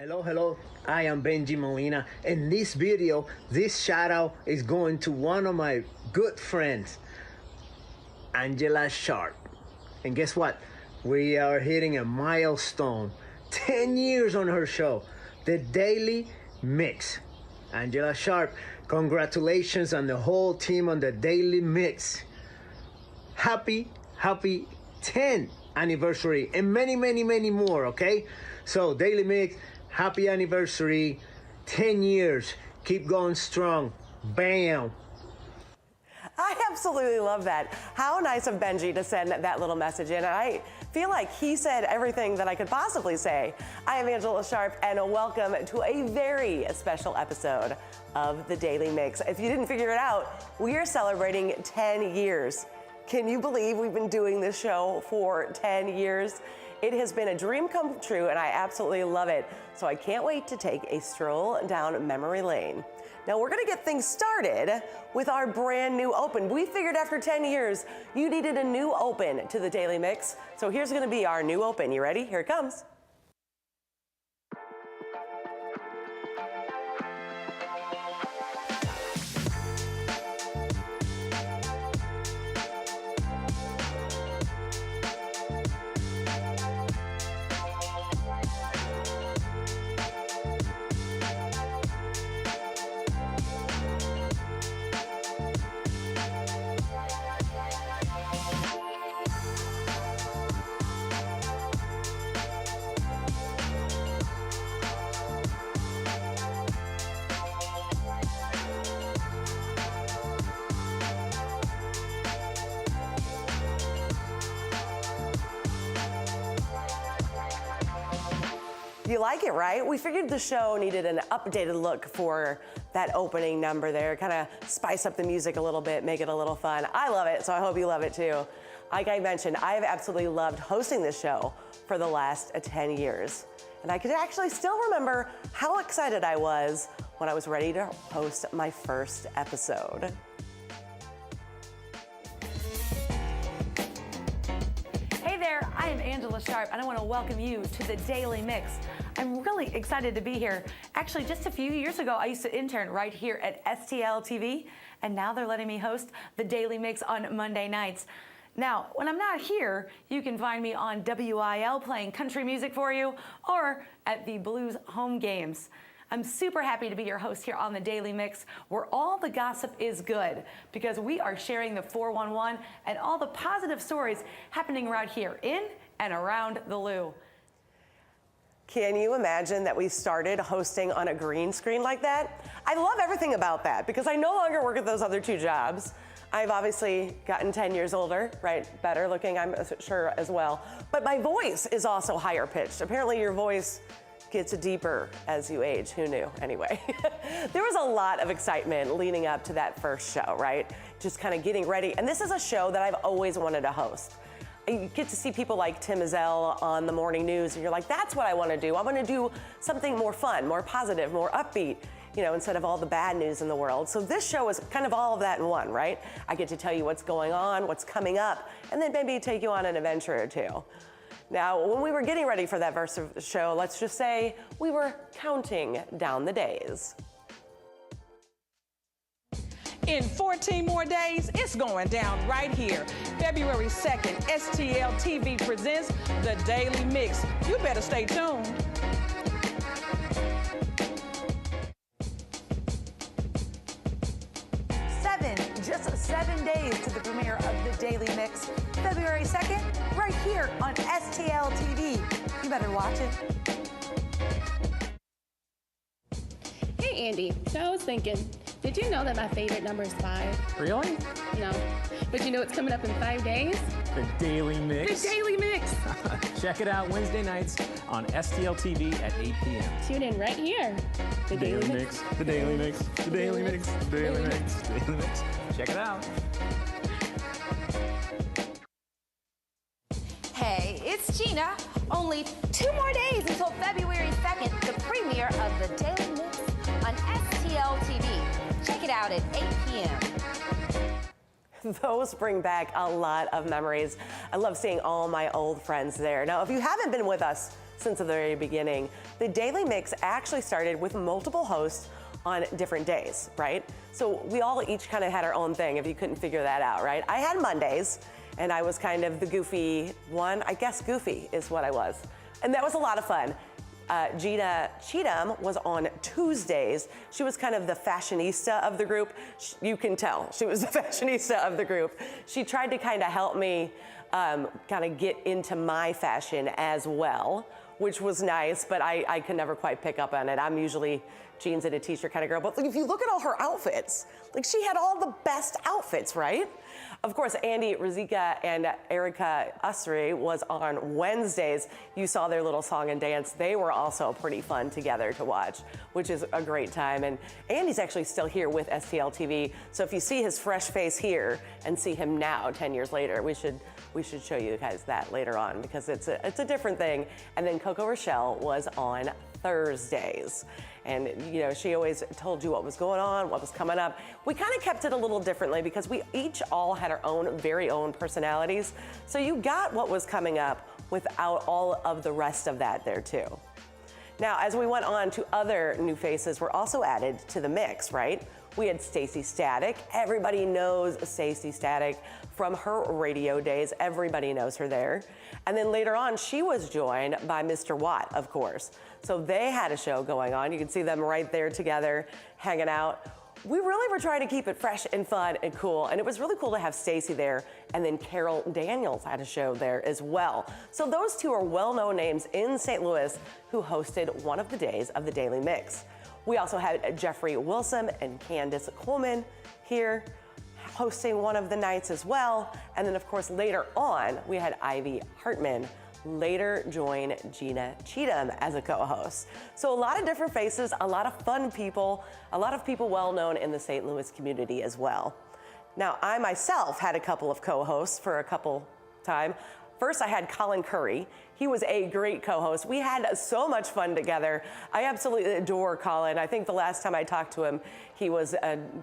Hello, I am Benji Molina. In this video, this shout out is going to one of my good friends, Angela Sharp. And guess what? We are hitting a milestone, 10 years on her show, The Daily Mix. Angela Sharp, congratulations on the whole team on The Daily Mix. Happy 10th anniversary and many more, okay? So Daily Mix, happy anniversary, 10 years, keep going strong, bam. I absolutely love that. How nice of Benji to send that little message in. And I feel like he said everything that I could possibly say. I am Angela Sharp, and welcome to a very special episode of The Daily Mix. If you didn't figure it out, we are celebrating 10 years. Can you believe we've been doing this show for 10 years? It has been a dream come true, and I absolutely love it. So I can't wait to take a stroll down memory lane. Now we're gonna get things started with our brand new open. We figured after 10 years, you needed a new open to the Daily Mix. So here's gonna be our new open. You ready? Here it comes. You like it, right? We figured the show needed an updated look for that opening number there, kind of spice up the music a little bit, make it a little fun. I love it, so I hope you love it too. Like I mentioned, I have absolutely loved hosting this show for the last 10 years. And I could actually still remember how excited I was when I was ready to host my first episode. Hey there, I am Angela Sharp, and I want to welcome you to the Daily Mix. I'm really excited to be here. Actually, just a few years ago, I used to intern right here at STL TV, and now they're letting me host the Daily Mix on Monday nights. Now, when I'm not here, you can find me on WIL playing country music for you, or at the Blues home games. I'm super happy to be your host here on the Daily Mix, where all the gossip is good, because we are sharing the 411 and all the positive stories happening right here in and around the Lou. Can you imagine that we started hosting on a green screen like that? I love everything about that because I no longer work at those other two jobs. I've obviously gotten 10 years older, right? Better looking, I'm sure, as well. But my voice is also higher pitched. Apparently your voice gets deeper as you age. Who knew? Anyway, there was a lot of excitement leading up to that first show, right? Just kind of getting ready. And this is a show that I've always wanted to host. You get to see people like Tim Ezell on the morning news, and you're like, that's what I want to do. I want to do something more fun, more positive, more upbeat, you know, instead of all the bad news in the world. So this show is kind of all of that in one, right? I get to tell you what's going on, what's coming up, and then maybe take you on an adventure or two. Now, when we were getting ready for that verse of the show, let's just say we were counting down the days. In 14 more days, it's going down right here. February 2nd, STL TV presents The Daily Mix. You better stay tuned. Just 7 days to the premiere of the Daily Mix, February 2nd, right here on STL TV. You better watch it. Hey Andy, so I was thinking, did you know that my favorite number is 5? Really? No. But you know what's coming up in 5 days? The Daily Mix. The Daily Mix! Check it out Wednesday nights on STL TV at 8 p.m. Tune in right here. The Daily Mix. The Daily Mix. The Daily Mix. The Daily Mix. The Daily Mix. Check it out. Hey, it's Gina. Only 2 more days until February 2nd, the premiere of The Daily Mix on STL TV. Check it out at 8 p.m. Those bring back a lot of memories. I love seeing all my old friends there. Now, if you haven't been with us since the very beginning. The Daily Mix actually started with multiple hosts on different days, right? So we all each kind of had our own thing, if you couldn't figure that out, right? I had Mondays, and I was kind of the goofy one. I guess goofy is what I was. And that was a lot of fun. Gina Cheatham was on Tuesdays. She was kind of the fashionista of the group. You can tell she was the fashionista of the group. She tried to kind of help me kind of get into my fashion as well, which was nice, but I could never quite pick up on it. I'm usually jeans and a t-shirt kind of girl, but like, if you look at all her outfits, like she had all the best outfits, right? Of course, Andy Rizika and Erica Usry was on Wednesdays. You saw their little song and dance. They were also pretty fun together to watch, which is a great time. And Andy's actually still here with STL TV. So if you see his fresh face here and see him now, 10 years later, we should show you guys that later on because it's a different thing. And then Coco Rochelle was on Thursdays. And you know, she always told you what was going on, what was coming up. We kind of kept it a little differently because we each all had our own very own personalities. So you got what was coming up without all of the rest of that there too. Now, as we went on to other new faces were also added to the mix, right? We had Stacey Static. Everybody knows Stacey Static from her radio days. Everybody knows her there. And then later on, she was joined by Mr. Watt, of course. So they had a show going on. You can see them right there together, hanging out. We really were trying to keep it fresh and fun and cool. And it was really cool to have Stacey there. And then Carol Daniels had a show there as well. So those two are well-known names in St. Louis who hosted one of the days of the Daily Mix. We also had Jeffrey Wilson and Candace Coleman here hosting one of the nights as well. And then of course later on, we had Ivy Hartman later join Gina Cheatham as a co-host. So a lot of different faces, a lot of fun people, a lot of people well known in the St. Louis community as well. Now, I myself had a couple of co-hosts for a couple time. First, I had Colin Curry. He was a great co-host. We had so much fun together. I absolutely adore Colin. I think the last time I talked to him, he was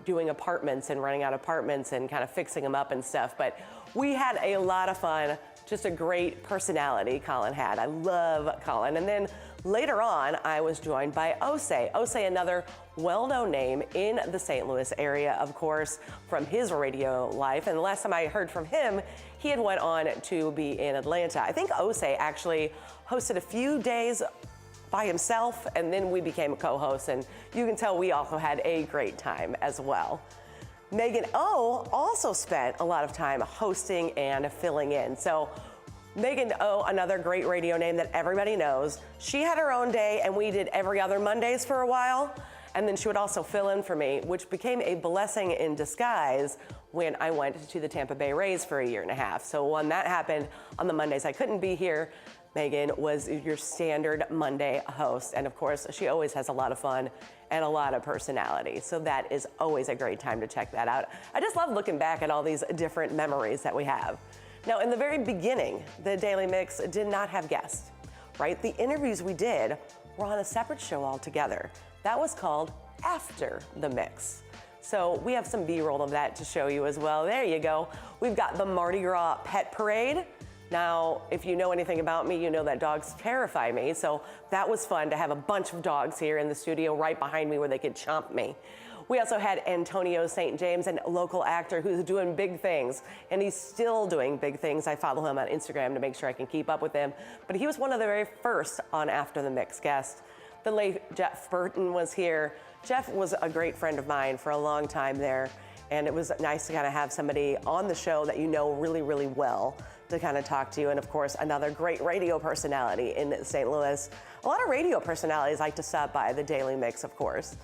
doing apartments and renting out apartments and kind of fixing them up and stuff. But we had a lot of fun. Just a great personality Colin had. I love Colin. And then later on, I was joined by Osei. Osei, another well-known name in the St. Louis area, of course, from his radio life. And the last time I heard from him, he had went on to be in Atlanta. I think Osei actually hosted a few days by himself, and then we became a co-host. And you can tell we also had a great time as well. Megan O also spent a lot of time hosting and filling in. So Megan O, another great radio name that everybody knows. She had her own day and we did every other Mondays for a while. And then she would also fill in for me, which became a blessing in disguise when I went to the Tampa Bay Rays for a year and a half. So when that happened on the Mondays I couldn't be here, Megan was your standard Monday host. And of course, she always has a lot of fun and a lot of personality. So that is always a great time to check that out. I just love looking back at all these different memories that we have. Now, in the very beginning, the Daily Mix did not have guests, right? The interviews we did were on a separate show altogether. That was called After the Mix. So we have some B-roll of that to show you as well. There you go. We've got the Mardi Gras Pet Parade. Now, if you know anything about me, you know that dogs terrify me. So that was fun to have a bunch of dogs here in the studio right behind me where they could chomp me. We also had Antonio St. James, a local actor who's doing big things, and he's still doing big things. I follow him on Instagram to make sure I can keep up with him. But he was one of the very first on After the Mix guests. The late Jeff Burton was here. Jeff was a great friend of mine for a long time there, and it was nice to kind of have somebody on the show that you know really, really well to kind of talk to you. And of course, another great radio personality in St. Louis. A lot of radio personalities like to stop by the Daily Mix, of course.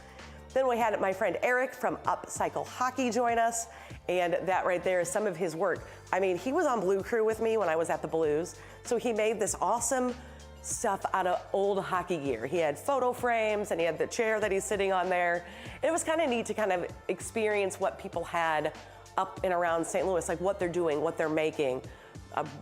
Then we had my friend Eric from Upcycle Hockey join us, and that right there is some of his work. I mean, he was on Blue Crew with me when I was at the Blues, so he made this awesome stuff out of old hockey gear. He had photo frames and he had the chair that he's sitting on there. And it was kind of neat to kind of experience what people had up and around St. Louis, like what they're doing, what they're making,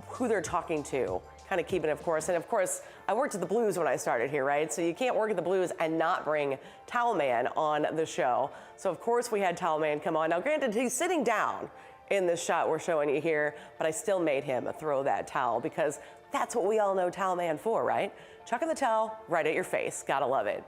who they're talking to, kind of keeping it, of course. And of course, I worked at the Blues when I started here, right? So you can't work at the Blues and not bring Towel Man on the show. So of course we had Towel Man come on. Now granted, he's sitting down in this shot we're showing you here, but I still made him throw that towel because That's what we all know Towel Man for, right? Chucking the towel right at your face. Gotta love it.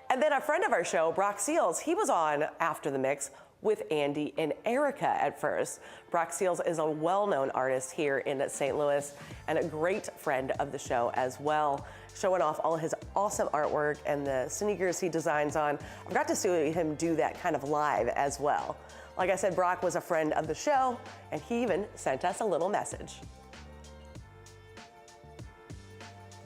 And then a friend of our show, Brock Seals, he was on After the Mix with Andy and Erica at first. Brock Seals is a well-known artist here in St. Louis and a great friend of the show as well, showing off all his awesome artwork and the sneakers he designs on. I got to see him do that kind of live as well. Like I said, Brock was a friend of the show, and he even sent us a little message.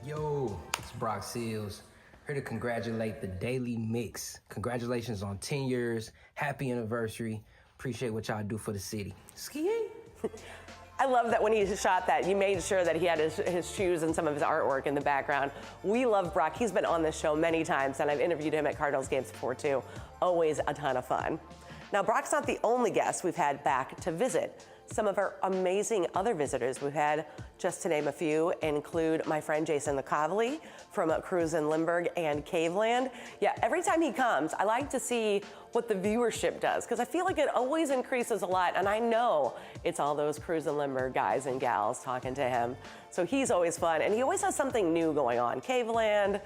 Yo, it's Brock Seals. Here to congratulate the Daily Mix. Congratulations on 10 years. Happy anniversary. Appreciate what y'all do for the city. Skiing. I love that when he shot that, you made sure that he had his shoes and some of his artwork in the background. We love Brock. He's been on this show many times, and I've interviewed him at Cardinals games before too. Always a ton of fun. Now, Brock's not the only guest we've had back to visit. Some of our amazing other visitors we've had, just to name a few, include my friend Jason LeCavalier from Cruise in Limburg and Caveland. Yeah, every time he comes, I like to see what the viewership does, because I feel like it always increases a lot, and I know it's all those Cruise in Limburg guys and gals talking to him. So he's always fun, and he always has something new going on. Caveland,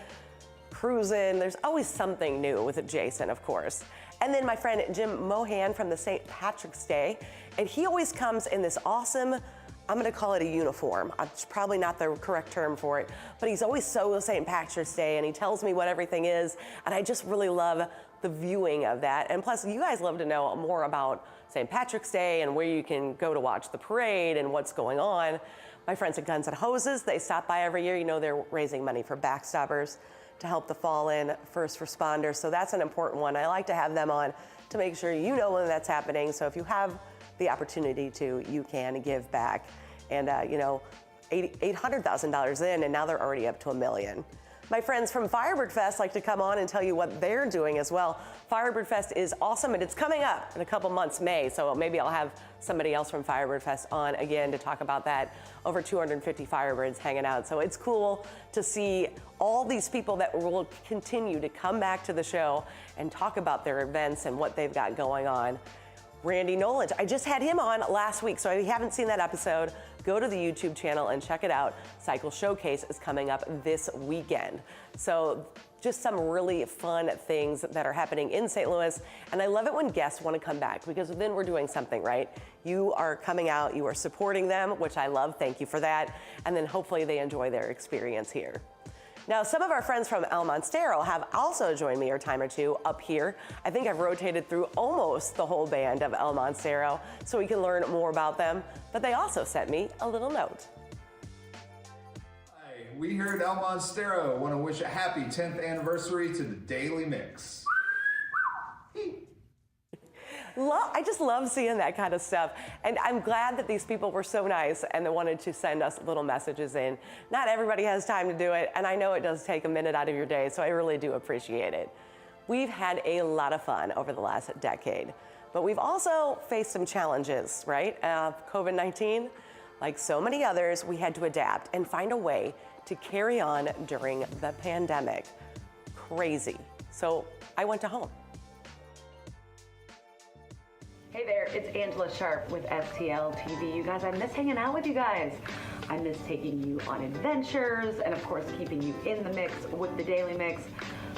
Cruisin', there's always something new with Jason, of course. And then my friend Jim Mohan from the St. Patrick's Day, and he always comes in this awesome, I'm gonna call it a uniform. It's probably not the correct term for it, but he's always so St. Patrick's Day, and he tells me what everything is, and I just really love the viewing of that. And plus, you guys love to know more about St. Patrick's Day and where you can go to watch the parade and what's going on. My friends at Guns and Hoses, they stop by every year. You know, they're raising money for Backstoppers to help the fallen first responders. So that's an important one. I like to have them on to make sure you know when that's happening. So if you have the opportunity to, you can give back. And you know, $800,000 in, and now they're already up to $1 million. My friends from Firebird Fest like to come on and tell you what they're doing as well. Firebird Fest is awesome, and it's coming up in a couple months, May, so maybe I'll have somebody else from Firebird Fest on again to talk about that. Over 250 Firebirds hanging out, so it's cool to see all these people that will continue to come back to the show and talk about their events and what they've got going on. Randy Nolan, I just had him on last week, so if you haven't seen that episode, go to the YouTube channel and check it out. Cycle Showcase is coming up this weekend. So just some really fun things that are happening in St. Louis. And I love it when guests want to come back, because then we're doing something right. You are coming out, you are supporting them, which I love. Thank you for that. And then hopefully they enjoy their experience here. Now, some of our friends from El Monstero have also joined me a time or two up here. I think I've rotated through almost the whole band of El Monstero so we can learn more about them, but they also sent me a little note. Hi, we here at El Monstero want to wish a happy 10th anniversary to the Daily Mix. I just love seeing that kind of stuff. And I'm glad that these people were so nice and they wanted to send us little messages in. Not everybody has time to do it, and I know it does take a minute out of your day, so I really do appreciate it. We've had a lot of fun over the last decade, but we've also faced some challenges, right? COVID-19, like so many others, we had to adapt and find a way to carry on during the pandemic. Crazy. So I went to home. Hey there, it's Angela Sharp with STL TV. You guys, I miss hanging out with you guys. I miss taking you on adventures and of course keeping you in the mix with the Daily Mix.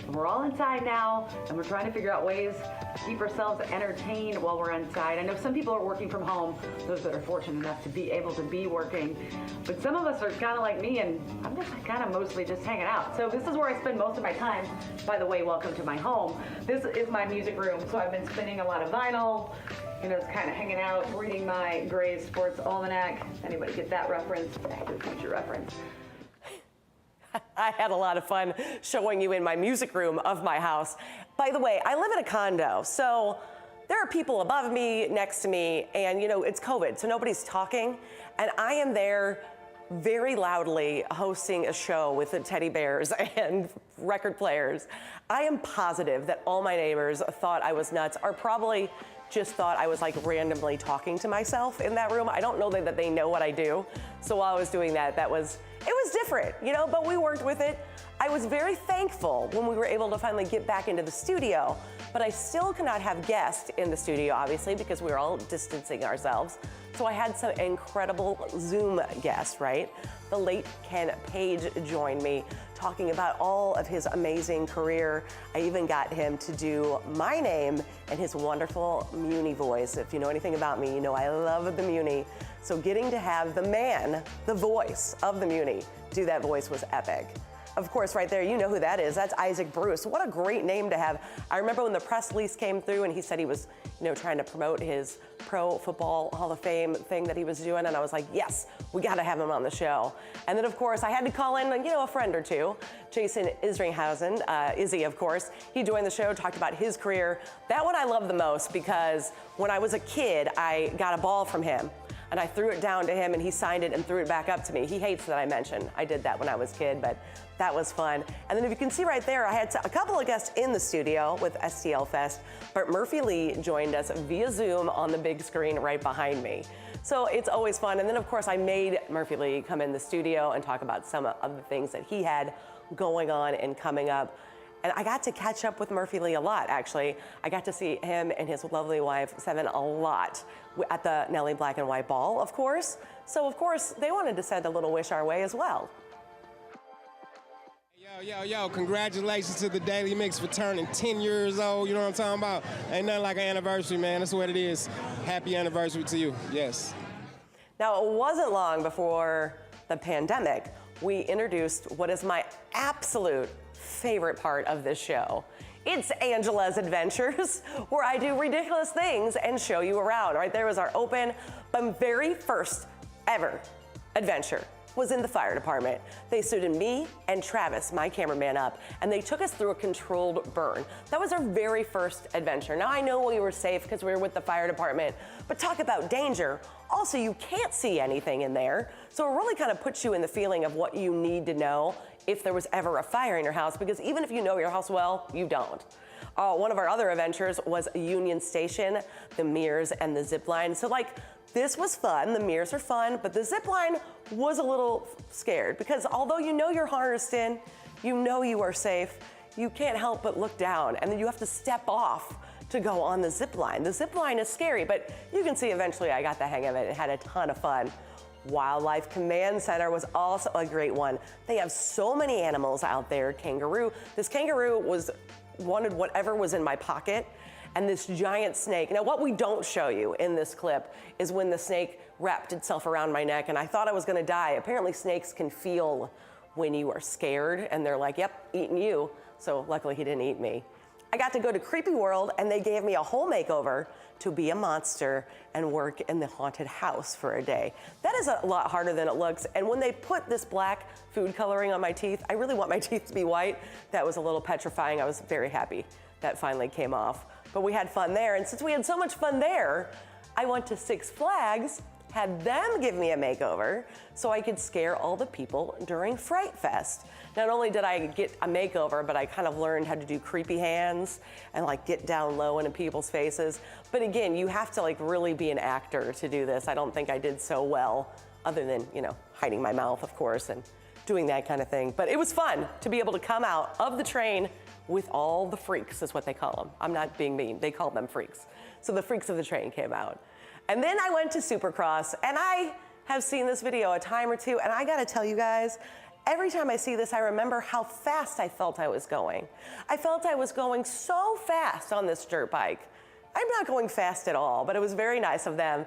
We're all inside now and we're trying to figure out ways to keep ourselves entertained while we're inside. I know some people are working from home, those that are fortunate enough to be able to be working, but some of us are kind of like me and I'm just kind of mostly just hanging out. So this is where I spend most of my time. By the way, welcome to my home. This is my music room, so I've been spinning a lot of vinyl, you know, just kind of hanging out, reading my Gray's Sports Almanac. Anybody get that reference? Back to the Future reference. I had a lot of fun showing you in my music room of my house. By the way, I live in a condo, so there are people above me, next to me, and you know, it's COVID, so nobody's talking, and I am there very loudly hosting a show with the teddy bears and record players. I am positive that all my neighbors thought I was nuts, or probably just thought I was like randomly talking to myself in that room. I don't know that they know what I do. So while I was doing that, it was different, you know, but we worked with it. I was very thankful when we were able to finally get back into the studio, but I still cannot have guests in the studio, obviously, because we're all distancing ourselves So I had some incredible Zoom guests, right? The late Ken Page joined me talking about all of his amazing career. I even got him to do my name and his wonderful Muni voice. If you know anything about me, you know I love the Muni. So getting to have the man, the voice of the Muni, do that voice was epic. Of course, right there, you know who that is. That's Isaac Bruce. What a great name to have. I remember when the press release came through and he said he was, trying to promote his Pro Football Hall of Fame thing that he was doing, and I was like, yes, we gotta have him on the show. And then, of course, I had to call in, a friend or two. Jason Isringhausen, Izzy, of course. He joined the show, talked about his career. That one I love the most because when I was a kid, I got a ball from him. And I threw it down to him and he signed it and threw it back up to me. He hates that I mention I did that when I was a kid, but that was fun. And then if you can see right there, I had a couple of guests in the studio with STL Fest, but Murphy Lee joined us via Zoom on the big screen right behind me. So it's always fun. And then of course I made Murphy Lee come in the studio and talk about some of the things that he had going on and coming up. And I got to catch up with Murphy Lee a lot, actually. I got to see him and his lovely wife, Seven, a lot at the Nelly Black and White Ball, of course. So, of course, they wanted to send a little wish our way as well. Yo, congratulations to the Daily Mix for turning 10 years old. You know what I'm talking about? Ain't nothing like an anniversary, man. That's what it is. Happy anniversary to you, yes. Now, it wasn't long before the pandemic, we introduced what is my absolute favorite part of this show. It's Angela's Adventures, where I do ridiculous things and show you around. Right there was our open, but very first ever adventure was in the fire department. They suited me and Travis, my cameraman, up, and they took us through a controlled burn. That was our very first adventure. Now I know we were safe because we were with the fire department, but talk about danger. Also, you can't see anything in there, so it really kind of puts you in the feeling of what you need to know if there was ever a fire in your house, because even if you know your house well, you don't. One of our other adventures was Union Station, the mirrors, and the zip line. So this was fun, the mirrors are fun, but the zip line was a little scared because although you know you're harnessed in, you know you are safe, you can't help but look down and then you have to step off to go on the zip line. The zip line is scary, but you can see eventually I got the hang of it and had a ton of fun. Wildlife Command Center was also a great one. They have so many animals out there. Kangaroo. This kangaroo wanted whatever was in my pocket, and this giant snake. Now, what we don't show you in this clip is when the snake wrapped itself around my neck, and I thought I was gonna die. Apparently, snakes can feel when you are scared, and they're like, yep, eating you. So luckily, he didn't eat me. I got to go to Creepy World, and they gave me a whole makeover to be a monster and work in the haunted house for a day. That is a lot harder than it looks. And when they put this black food coloring on my teeth, I really want my teeth to be white. That was a little petrifying. I was very happy that finally came off. But we had fun there. And since we had so much fun there, I went to Six Flags, had them give me a makeover so I could scare all the people during Fright Fest. Not only did I get a makeover, but I kind of learned how to do creepy hands and get down low into people's faces. But again, you have to really be an actor to do this. I don't think I did so well, other than, hiding my mouth, of course, and doing that kind of thing. But it was fun to be able to come out of the train with all the freaks, is what they call them. I'm not being mean, they call them freaks. So the freaks of the train came out. And then I went to Supercross, and I have seen this video a time or two, and I gotta tell you guys, every time I see this, I remember how fast I felt I was going. I felt I was going so fast on this dirt bike. I'm not going fast at all, but it was very nice of them.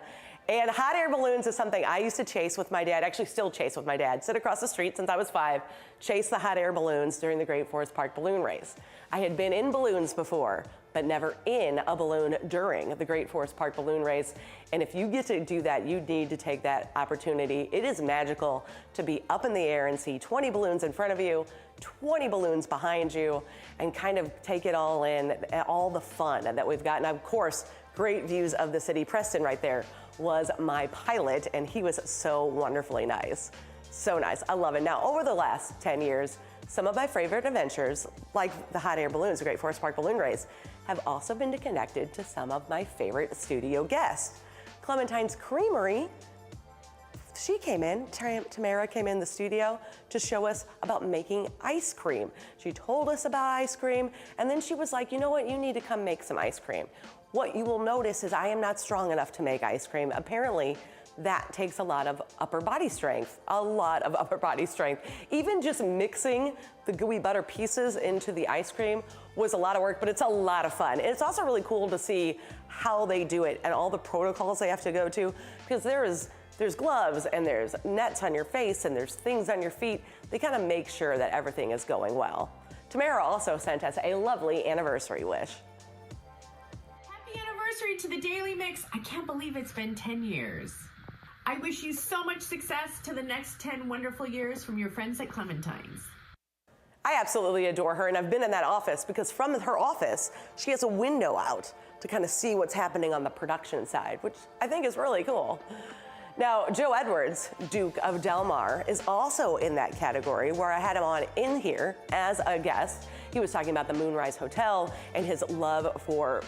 And hot air balloons is something I used to chase with my dad, actually still chase with my dad, sit across the street since I was 5, chase the hot air balloons during the Great Forest Park balloon race. I had been in balloons before, but never in a balloon during the Great Forest Park balloon race. And if you get to do that, you need to take that opportunity. It is magical to be up in the air and see 20 balloons in front of you, 20 balloons behind you, and kind of take it all in, all the fun that we've got. And of course, great views of the city. Preston right there was my pilot, and he was so wonderfully nice. So nice, I love it. Now, over the last 10 years, some of my favorite adventures, like the hot air balloons, the Great Forest Park balloon race, have also been connected to some of my favorite studio guests. Clementine's Creamery, she came in, Tamara came in the studio to show us about making ice cream. She told us about ice cream, and then she was like, you know what, you need to come make some ice cream. What you will notice is I am not strong enough to make ice cream. Apparently, that takes a lot of upper body strength, Even just mixing the gooey butter pieces into the ice cream was a lot of work, but it's a lot of fun. And it's also really cool to see how they do it and all the protocols they have to go to, because there's gloves and there's nets on your face and there's things on your feet. They kind of make sure that everything is going well. Tamara also sent us a lovely anniversary wish. Happy anniversary to the Daily Mix. I can't believe it's been 10 years. I wish you so much success to the next 10 wonderful years from your friends at Clementine's. I absolutely adore her, and I've been in that office because from her office, she has a window out to kind of see what's happening on the production side, which I think is really cool. Now, Joe Edwards, Duke of Del Mar, is also in that category where I had him on in here as a guest. He was talking about the Moonrise Hotel and his love for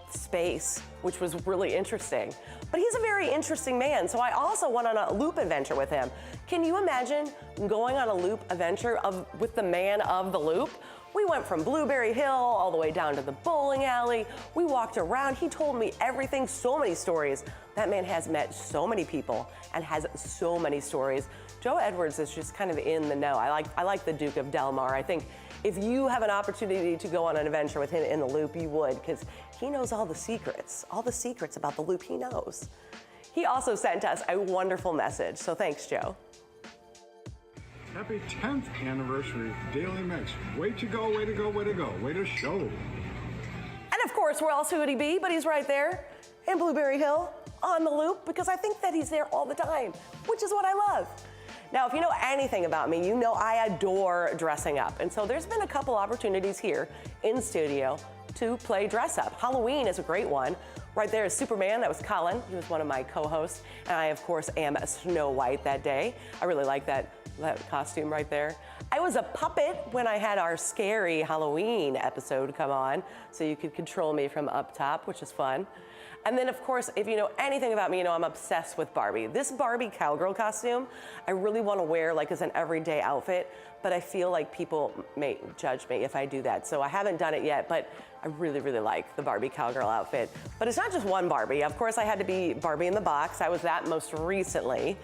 space, which was really interesting. But he's a very interesting man, so I also went on a loop adventure with him. Can you imagine going on a loop adventure with the man of the loop? We went from Blueberry Hill all the way down to the bowling alley. We walked around. He told me everything, so many stories. That man has met so many people and has so many stories. Joe Edwards is just kind of in the know. I like the Duke of Del Mar. I think if you have an opportunity to go on an adventure with him in the loop, you would, because he knows all the secrets about the loop he knows. He also sent us a wonderful message, so thanks, Joe. Happy 10th anniversary, Daily Mix. Way to go, way to go, way to go, way to show. And of course, where else would he be? But he's right there in Blueberry Hill on the loop, because I think that he's there all the time, which is what I love. Now, if you know anything about me, you know I adore dressing up. And so there's been a couple opportunities here in studio to play dress up. Halloween is a great one. Right there is Superman. That was Colin. He was one of my co-hosts. And I, of course, am Snow White that day. I really like that costume right there. I was a puppet when I had our scary Halloween episode come on, so you could control me from up top, which is fun. And then, of course, if you know anything about me, you know I'm obsessed with Barbie. This Barbie cowgirl costume, I really want to wear like as an everyday outfit, but I feel like people may judge me if I do that. So I haven't done it yet, but I really, really like the Barbie cowgirl outfit. But it's not just one Barbie. Of course, I had to be Barbie in the box. I was that most recently.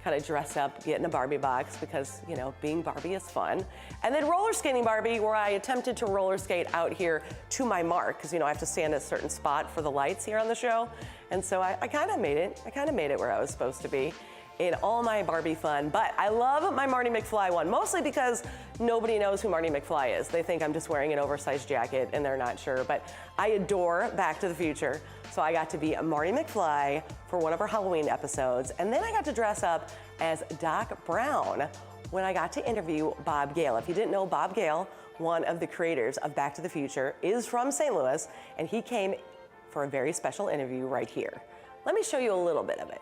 Kind of dress up, get in a Barbie box because, you know, being Barbie is fun. And then roller skating Barbie, where I attempted to roller skate out here to my mark, because, you know, I have to stand at a certain spot for the lights here on the show. And so I kind of made it. I kind of made it where I was supposed to be in all my Barbie fun. But I love my Marty McFly one, mostly because nobody knows who Marty McFly is. They think I'm just wearing an oversized jacket and they're not sure. But I adore Back to the Future. So I got to be a Marty McFly for one of our Halloween episodes. And then I got to dress up as Doc Brown when I got to interview Bob Gale. If you didn't know, Bob Gale, one of the creators of Back to the Future, is from St. Louis, and he came for a very special interview right here. Let me show you a little bit of it.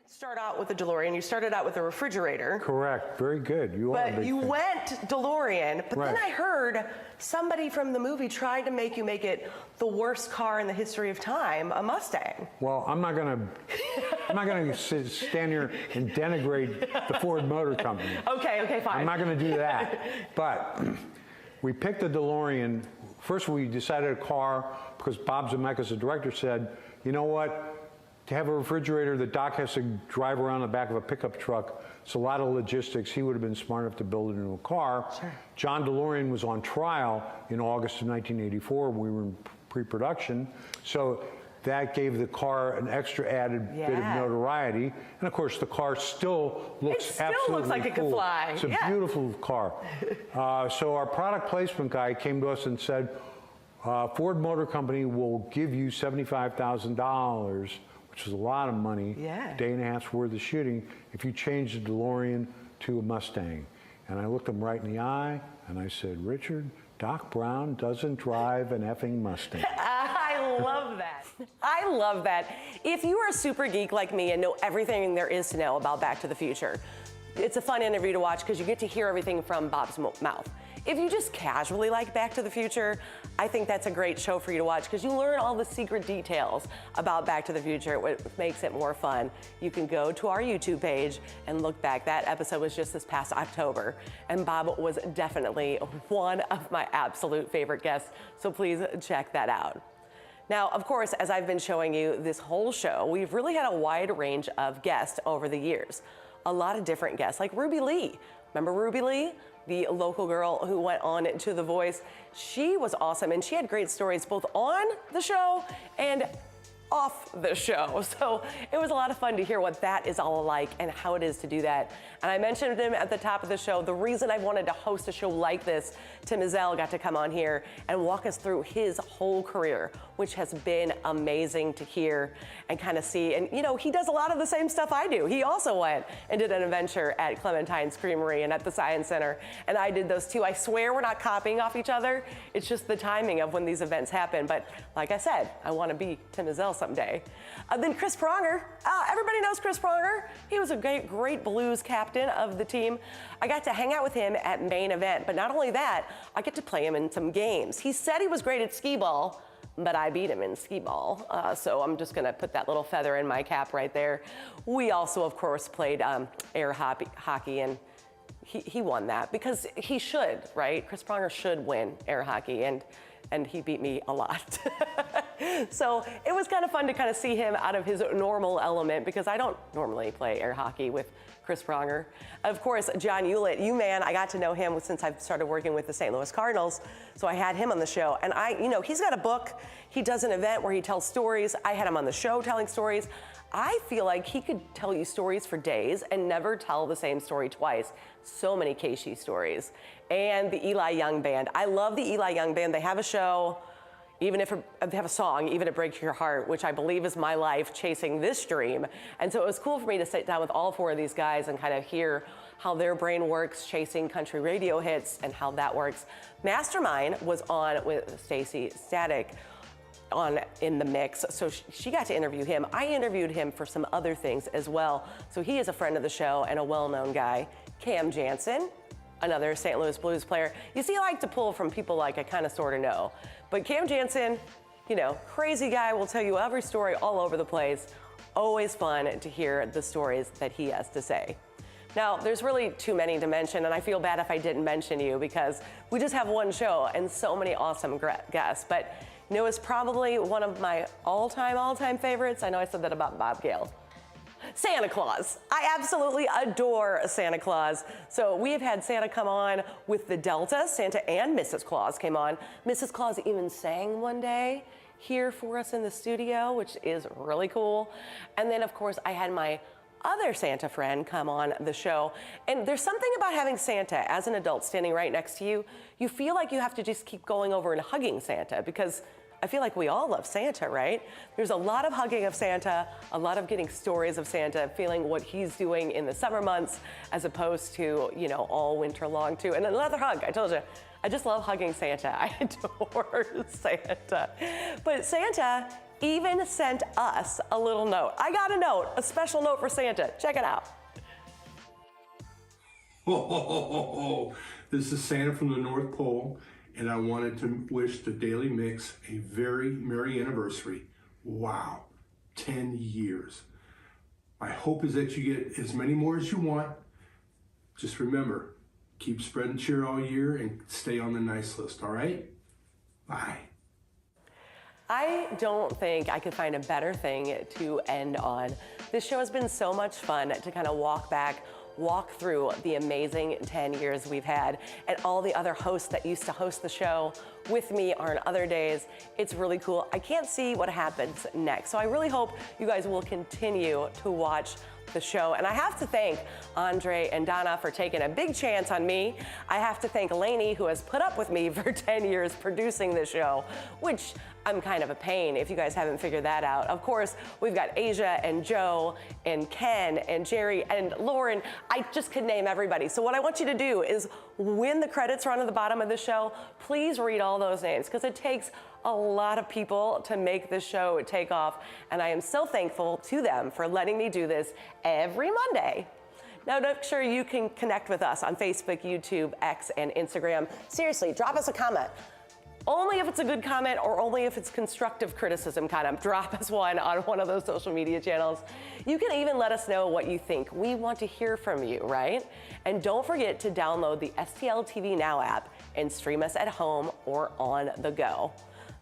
Start out with the DeLorean. You started out with a refrigerator. Correct. Very good. You are. But you went DeLorean. But Right. then I heard somebody from the movie tried to make you make it the worst car in the history of time, a Mustang. Well, I'm not gonna stand here and denigrate the Ford Motor Company. Okay, fine. I'm not gonna do that. But we picked the DeLorean. First, we decided a car because Bob Zemeckis, the director, said, you know what? To have a refrigerator that Doc has to drive around the back of a pickup truck, it's a lot of logistics. He would have been smart enough to build it into a car. Sure. John DeLorean was on trial in August of 1984. We were in pre-production. So that gave the car an extra added bit of notoriety. And of course, the car still looks absolutely looks like it could cool. fly. It's a beautiful car. So our product placement guy came to us and said, Ford Motor Company will give you $75,000, which is a lot of money, day and a half's worth of shooting, if you change the DeLorean to a Mustang. And I looked him right in the eye, and I said, Richard, Doc Brown doesn't drive an effing Mustang. I love that. I love that. If you are a super geek like me and know everything there is to know about Back to the Future, it's a fun interview to watch because you get to hear everything from Bob's mouth. If you just casually like Back to the Future, I think that's a great show for you to watch because you learn all the secret details about Back to the Future, which makes it more fun. You can go to our YouTube page and look back. That episode was just this past October, and Bob was definitely one of my absolute favorite guests, so please check that out. Now, of course, as I've been showing you this whole show, we've really had a wide range of guests over the years. A lot of different guests, like Ruby Lee. Remember Ruby Lee? The local girl who went on to The Voice. She was awesome, and she had great stories both on the show and off the show. So it was a lot of fun to hear what that is all like and how it is to do that. And I mentioned him at the top of the show. The reason I wanted to host a show like this, Tim Ezell got to come on here and walk us through his whole career, which has been amazing to hear and kind of see. And you know, he does a lot of the same stuff I do. He also went and did an adventure at Clementine's Creamery and at the Science Center, and I did those too. I swear we're not copying off each other. It's just the timing of when these events happen. But like I said, I want to be Tim Ezell someday. Then Chris Pronger. Everybody knows Chris Pronger. He was a great blues captain of the team. I got to hang out with him at Main Event, but not only that, I get to play him in some games. He said he was great at skee ball, but I beat him in skee ball. So I'm just gonna put that little feather in my cap right there. We also, of course, played air hockey, and he won that because he should, right? Chris Pronger should win air hockey, and he beat me a lot. So it was kind of fun to kind of see him out of his normal element because I don't normally play air hockey with Chris Pronger. Of course, John Hewlett, man, I got to know him since I've started working with the St. Louis Cardinals. So I had him on the show, and he's got a book. He does an event where he tells stories. I had him on the show telling stories. I feel like he could tell you stories for days and never tell the same story twice. So many Casey stories. And the Eli Young Band. I love the Eli Young Band. They have a show, they have a song, Even It Breaks Your Heart, which I believe is my life chasing this dream. And so it was cool for me to sit down with all four of these guys and kind of hear how their brain works chasing country radio hits and how that works. Mastermind was on with Stacey Static in the mix, so she got to interview him. I interviewed him for some other things as well. So he is a friend of the show and a well-known guy. Cam Jansen, another St. Louis Blues player. You see, I like to pull from people like I kind of sort of know. But Cam Jansen, crazy guy, will tell you every story all over the place. Always fun to hear the stories that he has to say. Now, there's really too many to mention, and I feel bad if I didn't mention you because we just have one show and so many awesome guests. But it's probably one of my all-time favorites. I know I said that about Bob Gale. Santa Claus. I absolutely adore Santa Claus. So we have had Santa come on with the Delta. Santa and Mrs. Claus came on. Mrs. Claus even sang one day here for us in the studio, which is really cool. And then, of course, I had my other Santa friend come on the show. And there's something about having Santa as an adult standing right next to you. You feel like you have to just keep going over and hugging Santa because I feel like we all love Santa, right? There's a lot of hugging of Santa, a lot of getting stories of Santa, feeling what he's doing in the summer months as opposed to, all winter long too. And another hug, I told you, I just love hugging Santa. I adore Santa. But Santa even sent us a little note. I got a note, a special note for Santa. Check it out. Oh, this is Santa from the North Pole, and I wanted to wish the Daily Mix a very merry anniversary. Wow, 10 years. My hope is that you get as many more as you want. Just remember, keep spreading cheer all year and stay on the nice list, all right? Bye. I don't think I could find a better thing to end on. This show has been so much fun to kind of walk through the amazing 10 years we've had and all the other hosts that used to host the show with me on other days. It's really cool. I can't see what happens next. So I really hope you guys will continue to watch the show. And I have to thank Andre and Donna for taking a big chance on me. I have to thank Lainey, who has put up with me for 10 years producing the show, which I'm kind of a pain if you guys haven't figured that out. Of course, we've got Asia and Joe and Ken and Jerry and Lauren. I just could name everybody. So what I want you to do is when the credits run at the bottom of the show, please read all those names because it takes a lot of people to make this show take off. And I am so thankful to them for letting me do this every Monday. Now, make sure you can connect with us on Facebook, YouTube, X, and Instagram. Seriously, drop us a comment. Only if it's a good comment or only if it's constructive criticism kind of. Drop us one on one of those social media channels. You can even let us know what you think. We want to hear from you, right? And don't forget to download the STL TV Now app and stream us at home or on the go.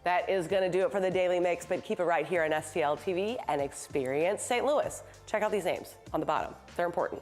That is going to do it for the Daily Mix, but keep it right here on STL TV and experience St. Louis. Check out these names on the bottom. They're important.